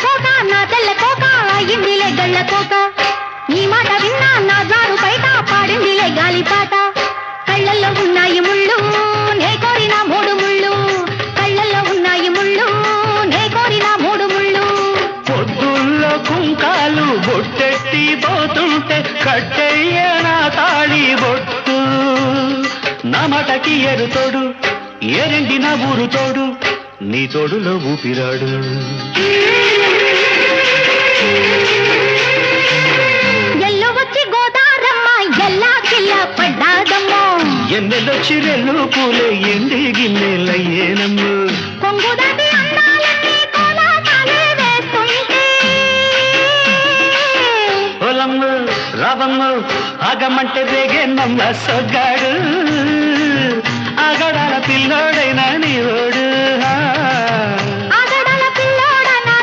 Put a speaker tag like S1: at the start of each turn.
S1: కోక నా తెల్ల కోక అయ్యిందిలే గళ్ళ కోక నీ మాట విన్నా నా జారు బయట పాడిందిలే గాలిపాట కళ్ళల్లో ఉన్నాయి ముళ్ళు నే కోరిన మూడు ముళ్ళు కళ్ళల్లో ఉన్నాయి ముళ్ళు నే కోరిన మూడు ముళ్ళు
S2: పొద్దుల్లో కుంకాలు బొట్టెట్టి పోతుంటే కట్టెయ్య నా తాళి బొట్టు నా మటకి ఎరు తోడు ఏరెండి నా ఊరు తోడు నీ తోడులో ఊపిరాడు
S1: ఎల్లు వచ్చి గోదారమ్మ ఎల్లా కిల్లా పడ్డాదమ్మో
S2: ఎన్నెలొచ్చి రెల్లు పూలే ఎండి గిన్నెలయ్యేనమ్మ
S1: కొంగు దాటి అందాలన్నీ కోలాటాలే వేస్తుంటే
S2: ఓలమ్మ రావమ్మ ఆగమంటే రేగే నమ్మ సొగ్గాడు ఆగడాల పిల్లోడైనా నీవు